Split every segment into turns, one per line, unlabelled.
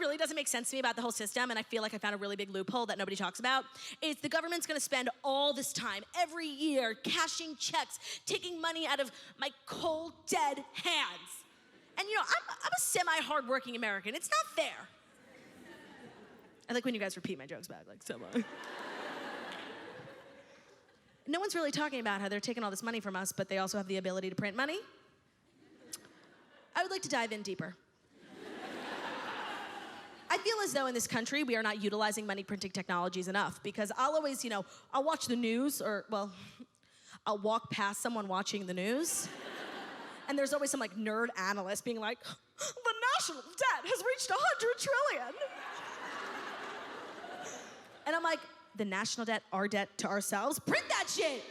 really doesn't make sense to me about the whole system, and I feel like I found a really big loophole that nobody talks about, is the government's gonna spend all this time, every year, cashing checks, taking money out of my cold, dead hands. And you know, I'm a semi-hardworking American. It's not fair. I like when you guys repeat my jokes back, like semi. No one's really talking about how they're taking all this money from us, but they also have the ability to print money. I would like to dive in deeper. I feel as though in this country we are not utilizing money printing technologies enough, because I'll always, I'll watch the news, or, well, I'll walk past someone watching the news, and there's always some like nerd analyst being like, the national debt has reached 100 trillion. And I'm like, the national debt, our debt to ourselves? Print that shit!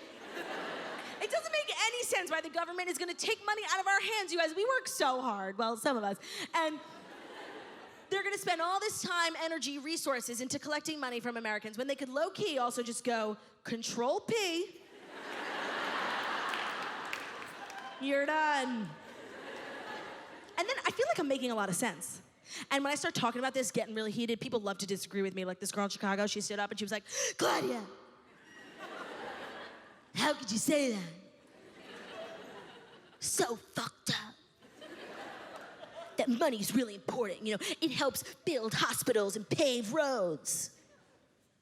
It doesn't make any sense why the government is gonna take money out of our hands, you guys. We work so hard, well, some of us. And they're gonna spend all this time, energy, resources into collecting money from Americans when they could low-key also just go, Control P. You're done. And then I feel like I'm making a lot of sense. And when I start talking about this, getting really heated, people love to disagree with me. Like this girl in Chicago, she stood up and she was like, Claudia, how could you say that? So fucked up. That money's really important, it helps build hospitals and pave roads.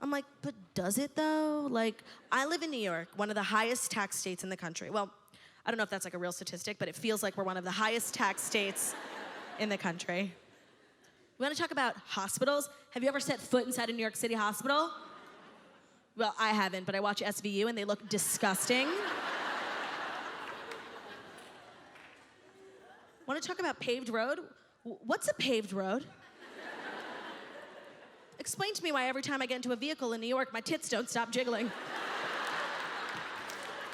I'm like, but does it though? Like, I live in New York, one of the highest tax states in the country. Well, I don't know if that's like a real statistic, but it feels like we're one of the highest tax states in the country. We want to talk about hospitals. Have you ever set foot inside a New York City hospital? Well, I haven't, but I watch SVU and they look disgusting. Want to talk about paved road? What's a paved road? Explain to me why every time I get into a vehicle in New York, my tits don't stop jiggling.